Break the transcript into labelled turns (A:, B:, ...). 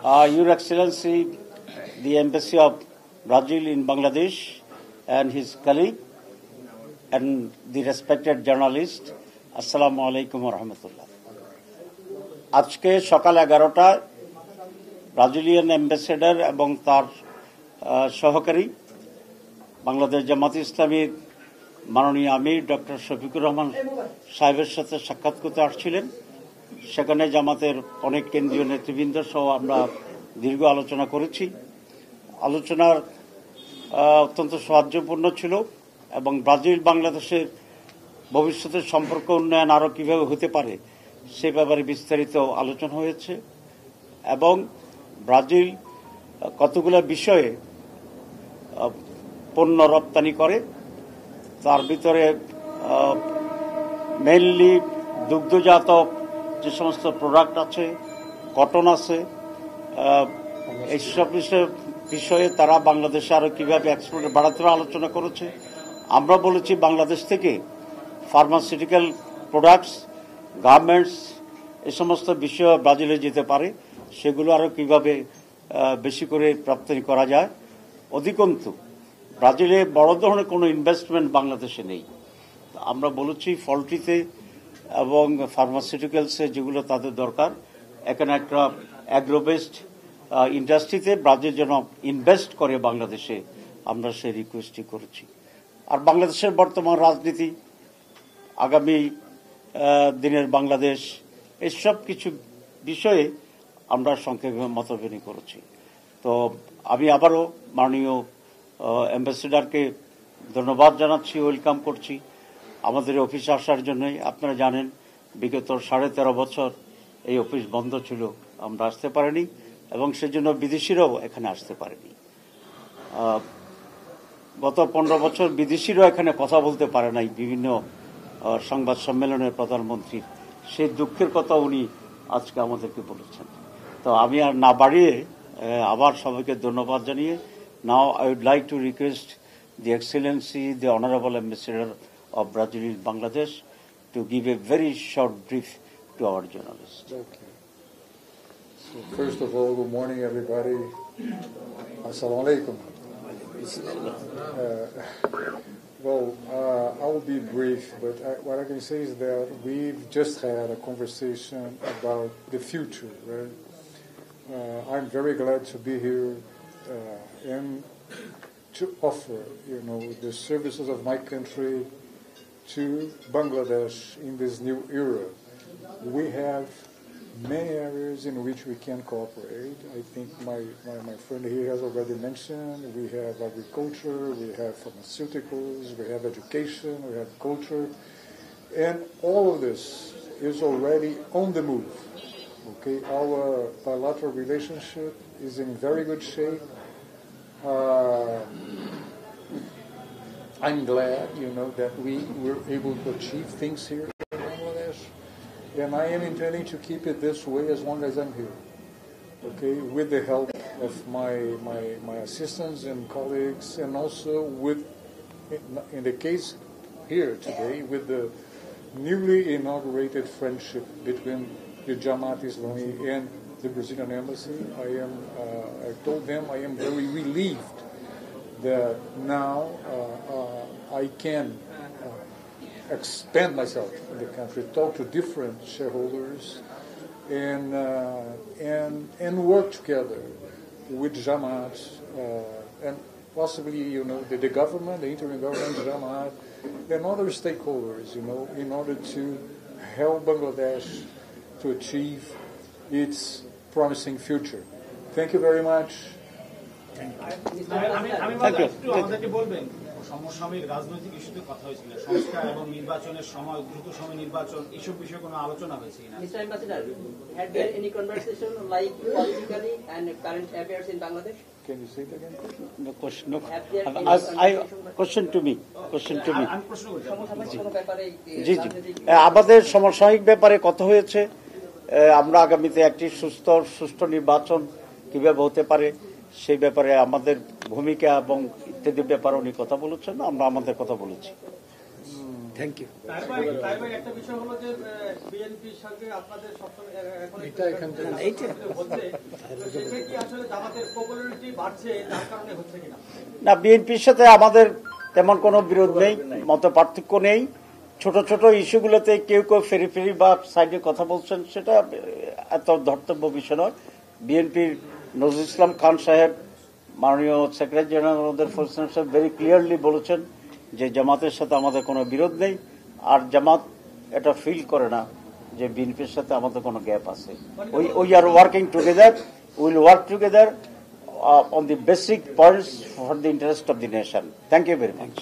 A: Your Excellency, the Embassy of Brazil in Bangladesh and his colleague and the respected journalist, Assalamu alaikum wa rahmatullah. আজকে সকাল 11টায় Brazilian ambassador এবং তার সহকারী বাংলাদেশ জামাত ইসলামীর মাননীয় আমির ডক্টর শফিকুর রহমান সাহেবের সাথে সাক্ষাৎ করতে আসছিলেন। সেখানে জামাতের অনেক কেন্দ্রীয় নেতৃবৃন্দ সহ আমরা দীর্ঘ আলোচনা করেছি। আলোচনার অত্যন্ত সৌহার্দ্যপূর্ণ ছিল এবং ব্রাজিল বাংলাদেশের ভবিষ্যতের সম্পর্ক উন্নয়ন আরও কীভাবে হতে পারে সে ব্যাপারে বিস্তারিত আলোচনা হয়েছে এবং ব্রাজিল কতগুলো বিষয়ে পণ্য রপ্তানি করে, তার ভিতরে মেইনলি দুগ্ধজাত যে সমস্ত প্রোডাক্ট আছে, কটন আছে, এইসব বিষয়ে তারা বাংলাদেশে আরও কীভাবে এক্সপোর্ট বাড়াতে আলোচনা করেছে। আমরা বলেছি বাংলাদেশ থেকে ফার্মাসিউটিক্যাল প্রোডাক্টস, গার্মেন্টস এই সমস্ত বিষয় ব্রাজিলে যেতে পারে, সেগুলো আরও কীভাবে বেশি করে রপ্তানি করা যায়। অধিকন্তু ব্রাজিলে বড় ধরনের কোনো ইনভেস্টমেন্ট বাংলাদেশে নেই। আমরা বলেছি পোলট্রিতে এবং ফার্মাসিউটিক্যালসে যেগুলো তাদের দরকার, এখানে একটা অ্যাগ্রোবেসড ইন্ডাস্ট্রিতে ব্রাজিল যেন ইনভেস্ট করে বাংলাদেশে, আমরা সেই রিকোয়েস্টই করেছি। আর বাংলাদেশের বর্তমান রাজনীতি, আগামী দিনের বাংলাদেশ, এসব কিছু বিষয়ে আমরা সংক্ষেপে মতবিনিময় করেছি। তো আমি আবারও মাননীয় অ্যাম্বাসেডরকে ধন্যবাদ জানাচ্ছি, ওয়েলকাম করছি আমাদের অফিসে আসার জন্যই। আপনারা জানেন বিগত 13.5 বছর এই অফিস বন্ধ ছিল, আমরা আসতে পারিনি এবং সেজন্য বিদেশিরাও এখানে আসতে পারেনি। গত 15 বছর বিদেশিরাও এখানে কথা বলতে পারে নাই বিভিন্ন সংবাদ সম্মেলনের প্রধানমন্ত্রীর, সেই দুঃখের কথা উনি আজকে আমাদেরকে বলেছেন। তো আমি আর না বাড়িয়ে আবার সবাইকে ধন্যবাদ জানিয়ে, now I would like to request the Excellency, the Honorable Ambassador of Brazil in Bangladesh, to give a very short brief to our journalists.
B: Okay. So first of all, good morning, everybody. Assalamu alaikum. I will be brief, but what I can say is that we've just had a conversation about the future, right? I'm very glad to be here and to offer, the services of my country to Bangladesh in this new era. We have many areas in which we can cooperate. I think my friend here has already mentioned, we have agriculture, we have pharmaceuticals, we have education, we have culture, and all of this is already on the move. Okay, our bilateral relationship is in very good shape. I'm glad, that we were able to achieve things here in Bangladesh, and I am intending to keep it this way as long as I'm here. Okay, with the help of my assistants and colleagues, and also with, in the case here today, with the newly inaugurated friendship between the Jamaat Islami and the Brazilian embassy. I told them I am very relieved that now I can expand myself in the country, talk to different shareholders, and work together with Jamaat and possibly the government, the interim government, Jamaat, and other stakeholders, in order to help Bangladesh to achieve its promising future. Thank you very much.
C: সমসাময়িক রাজনৈতিক ইস্যুতে কথা হয়েছিল, সংস্কার এবং নির্বাচনের সময়, দ্রুত সময় নির্বাচন, এইসব বিষয়ে কোনো আলোচনা হয়েছে কিনা?
D: Mr. Ambassador, had there any conversation like politically and current affairs in Bangladesh?
B: Can you say it again?
A: No question. No. Question to me. Question to me. জি জি, আমাদের সমসাময়িক ব্যাপারে কথা হয়েছে। আমরা আগামীতে একটি সুষ্ঠু নির্বাচন কিভাবে হতে পারে সেই ব্যাপারে আমাদের ভূমিকা এবং ইত্যাদি ব্যাপারে উনি কথা বলেছেন, আমরা আমাদের কথা বলেছি। Thank you.
C: একটা বিষয় হলো যে বিএনপির সঙ্গে আপনাদের সবসময় জামাতের পপুলারিটি বাড়ছে যার কারণে হচ্ছে কিনা?
A: না, বিএনপির সাথে আমাদের তেমন কোনো বিরোধ নেই, মত পার্থক্য নেই। ছোট ছোট ইস্যুগুলোতে কেউ কেউ ফেরি ফেরি বা সাইডে কথা বলছেন, সেটা এত ধর্তব্য বিষয় নয়। বিএনপির নজরুল ইসলাম খান সাহেব, মাননীয় সেক্রেটারি জেনারেল আমাদের ফোর্সেন সাহেব ভেরি ক্লিয়ারলি বলেছেন যে জামাতের সাথে আমাদের কোনো বিরোধ নেই, আর জামাত এটা ফিল করে না যে বিএনপির সাথে আমাদের কোনো গ্যাপ আছে। We are working together, will work together on the basic points for the interest of the nation. Thank you very much.